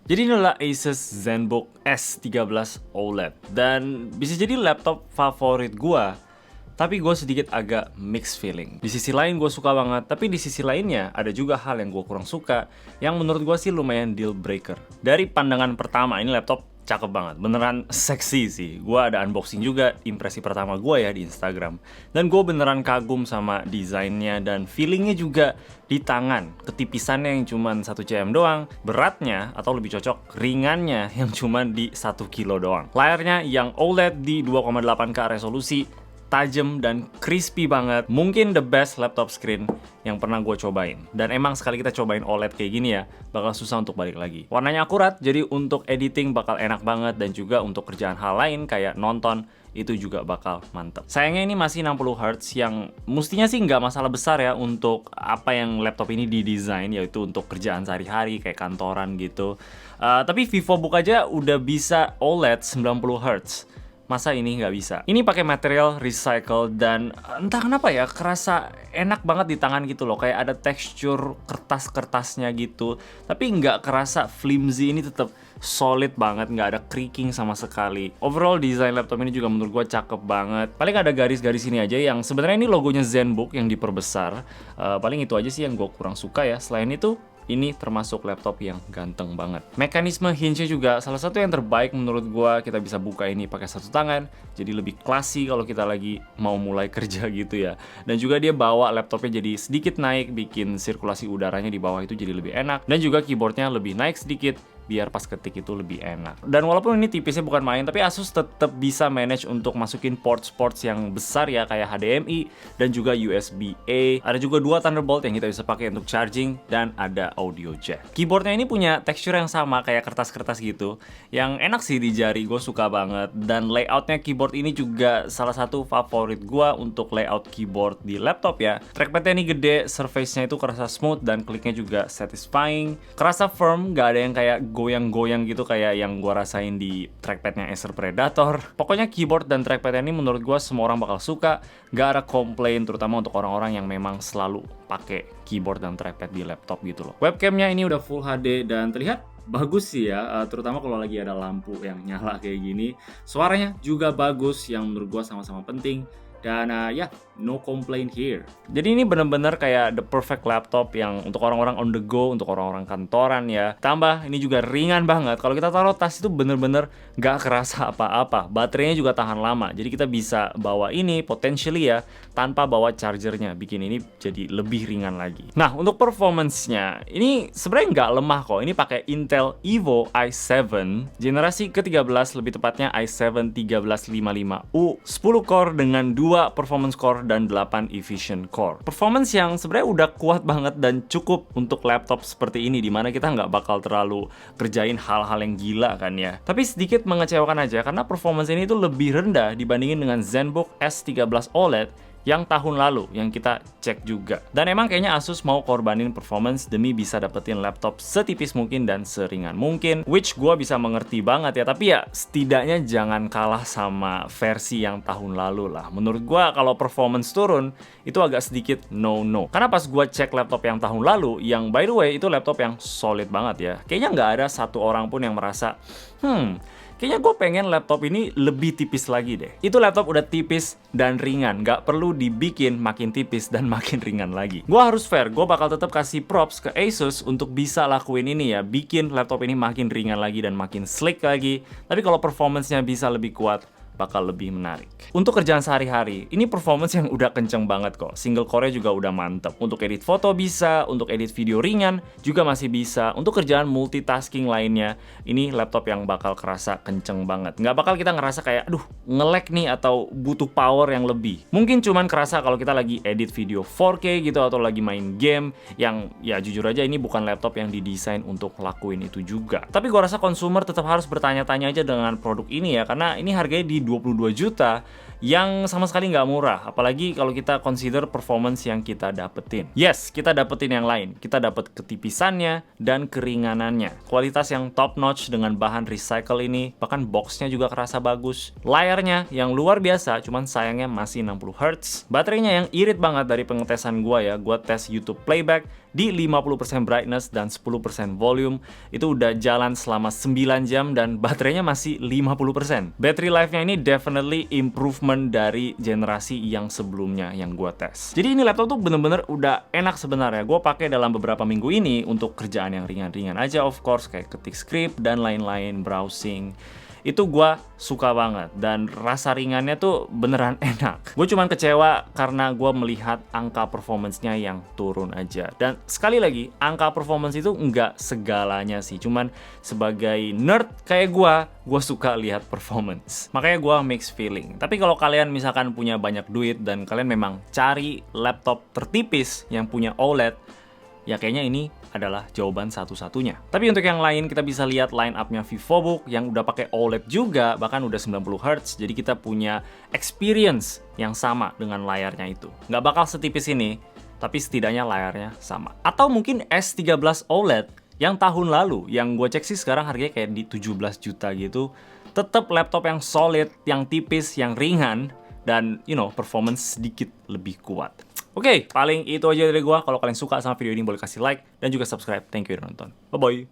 Jadi ini adalah Asus ZenBook S13 OLED dan bisa jadi laptop favorit gua. Tapi gue sedikit agak mixed feeling. Di sisi lain gue suka banget, tapi di sisi lainnya ada juga hal yang gue kurang suka yang menurut gue sih lumayan deal breaker. Dari pandangan pertama, ini laptop cakep banget, beneran seksi sih. Gue ada unboxing juga, impresi pertama gue ya di Instagram. Dan gue beneran kagum sama desainnya dan feelingnya juga di tangan. Ketipisannya yang cuma 1 cm doang, beratnya atau lebih cocok ringannya yang cuma di 1 kilo doang. Layarnya yang OLED di 2,8K resolusi, tajam dan crispy banget. Mungkin the best laptop screen yang pernah gue cobain. Dan emang sekali kita cobain OLED kayak gini ya, bakal susah untuk balik lagi. Warnanya akurat, jadi untuk editing bakal enak banget. Dan juga untuk kerjaan hal lain kayak nonton, itu juga bakal mantep. Sayangnya ini masih 60Hz yang mestinya sih nggak masalah besar ya untuk apa yang laptop ini didesain, yaitu untuk kerjaan sehari-hari kayak kantoran gitu. Tapi VivoBook aja udah bisa OLED 90Hz. Masa ini nggak bisa? Ini pakai material recycle dan entah kenapa ya kerasa enak banget di tangan gitu loh. Kayak ada tekstur kertas-kertasnya gitu. Tapi nggak kerasa flimsy, ini tetap solid banget, nggak ada creaking sama sekali. Overall desain laptop ini juga menurut gue cakep banget. Paling ada garis-garis ini aja yang sebenarnya ini logonya ZenBook yang diperbesar. Paling itu aja sih yang gue kurang suka ya. Selain itu, ini termasuk laptop yang ganteng banget. Mekanisme hinge-nya juga salah satu yang terbaik menurut gua. Kita bisa buka ini pakai satu tangan, jadi lebih classy kalau kita lagi mau mulai kerja gitu ya. Dan juga dia bawa laptopnya jadi sedikit naik, bikin sirkulasi udaranya di bawah itu jadi lebih enak. Dan juga keyboardnya lebih naik sedikit, biar pas ketik itu lebih enak. Dan walaupun ini tipisnya bukan main, tapi Asus tetap bisa manage untuk masukin ports yang besar ya, kayak HDMI dan juga USB-A. Ada juga 2 Thunderbolt yang kita bisa pakai untuk charging, dan ada audio jack. Keyboardnya ini punya tekstur yang sama kayak kertas-kertas gitu, yang enak sih di jari, gue suka banget. Dan layoutnya keyboard ini juga salah satu favorit gue untuk layout keyboard di laptop ya. Trackpadnya ini gede, surface-nya itu kerasa smooth, dan kliknya juga satisfying. Kerasa firm, gak ada yang kayak goyang-goyang gitu kayak yang gua rasain di trackpadnya Acer Predator. Pokoknya keyboard dan trackpad ini menurut gua semua orang bakal suka. Gak ada komplain, terutama untuk orang-orang yang memang selalu pakai keyboard dan trackpad di laptop gitu loh. Webcamnya ini udah Full HD dan terlihat bagus sih ya, terutama kalau lagi ada lampu yang nyala kayak gini. Suaranya juga bagus, yang menurut gua sama-sama penting. Dan ya, no complaint here. Jadi ini bener-bener kayak the perfect laptop yang untuk orang-orang on the go, untuk orang-orang kantoran ya. Tambah ini juga ringan banget. Kalau kita taruh tas itu bener-bener gak kerasa apa-apa. Baterainya juga tahan lama. Jadi kita bisa bawa ini potentially ya tanpa bawa chargernya. Bikin ini jadi lebih ringan lagi. Nah, untuk performance-nya ini sebenarnya nggak lemah kok. Ini pakai Intel Evo i7 generasi ke-13, lebih tepatnya i7 1355U, 10 core dengan 2 performance core dan 8 efficient core. Performance yang sebenarnya udah kuat banget dan cukup untuk laptop seperti ini, dimana kita nggak bakal terlalu kerjain hal-hal yang gila kan ya. Tapi sedikit mengecewakan aja karena performance ini tuh lebih rendah dibandingin dengan ZenBook S13 OLED yang tahun lalu yang kita cek juga. Dan emang kayaknya Asus mau korbanin performance demi bisa dapetin laptop setipis mungkin dan seringan mungkin, which gua bisa mengerti banget ya. Tapi ya setidaknya jangan kalah sama versi yang tahun lalu lah. Menurut gua kalau performance turun itu agak sedikit no. Karena pas gua cek laptop yang tahun lalu, yang by the way itu laptop yang solid banget ya, kayaknya nggak ada satu orang pun yang merasa kayaknya gue pengen laptop ini lebih tipis lagi deh. Itu laptop udah tipis dan ringan, nggak perlu dibikin makin tipis dan makin ringan lagi. Gue harus fair, gue bakal tetap kasih props ke Asus untuk bisa lakuin ini ya, bikin laptop ini makin ringan lagi dan makin slick lagi. Tapi kalau performance-nya bisa lebih kuat, bakal lebih menarik. Untuk kerjaan sehari-hari, ini performance yang udah kenceng banget kok. Single core-nya juga udah mantep. Untuk edit foto bisa, untuk edit video ringan juga masih bisa. Untuk kerjaan multitasking lainnya, ini laptop yang bakal kerasa kenceng banget. Nggak bakal kita ngerasa kayak, aduh, nge-lag nih atau butuh power yang lebih. Mungkin cuman kerasa kalau kita lagi edit video 4K gitu atau lagi main game yang ya jujur aja ini bukan laptop yang didesain untuk lakuin itu juga. Tapi gua rasa konsumer tetap harus bertanya-tanya aja dengan produk ini ya, karena ini harganya di 22 juta yang sama sekali nggak murah, apalagi kalau kita consider performance yang kita dapetin. Yes, kita dapetin yang lain. Kita dapet ketipisannya dan keringanannya. Kualitas yang top notch dengan bahan recycle ini, bahkan boxnya juga kerasa bagus. Layarnya yang luar biasa, cuman sayangnya masih 60 Hz. Baterainya yang irit banget dari pengetesan gua ya. Gua tes YouTube playback di 50% brightness dan 10% volume. Itu udah jalan selama 9 jam dan baterainya masih 50%. Battery life-nya ini definitely improvement dari generasi yang sebelumnya yang gua tes. Jadi ini laptop tuh bener-bener udah enak sebenarnya. Gua pakai dalam beberapa minggu ini untuk kerjaan yang ringan-ringan aja, of course, kayak ketik script dan lain-lain, browsing. Itu gua suka banget dan rasa ringannya tuh beneran enak. Gue cuman kecewa karena gua melihat angka performance-nya yang turun aja. Dan sekali lagi, angka performance itu nggak segalanya sih. Cuman sebagai nerd kayak gua suka lihat performance. Makanya gua mixed feeling. Tapi kalau kalian misalkan punya banyak duit dan kalian memang cari laptop tertipis yang punya OLED, ya kayaknya ini adalah jawaban satu-satunya. Tapi untuk yang lain, kita bisa lihat line up-nya VivoBook yang udah pakai OLED juga, bahkan udah 90 Hz. Jadi kita punya experience yang sama dengan layarnya itu. Nggak bakal setipis ini, tapi setidaknya layarnya sama. Atau mungkin S13 OLED yang tahun lalu, yang gue cek sih sekarang harganya kayak di 17 juta gitu. Tetap laptop yang solid, yang tipis, yang ringan, dan performance sedikit lebih kuat. Oke, paling itu aja dari gua. Kalau kalian suka sama video ini boleh kasih like dan juga subscribe. Thank you udah nonton. Bye-bye.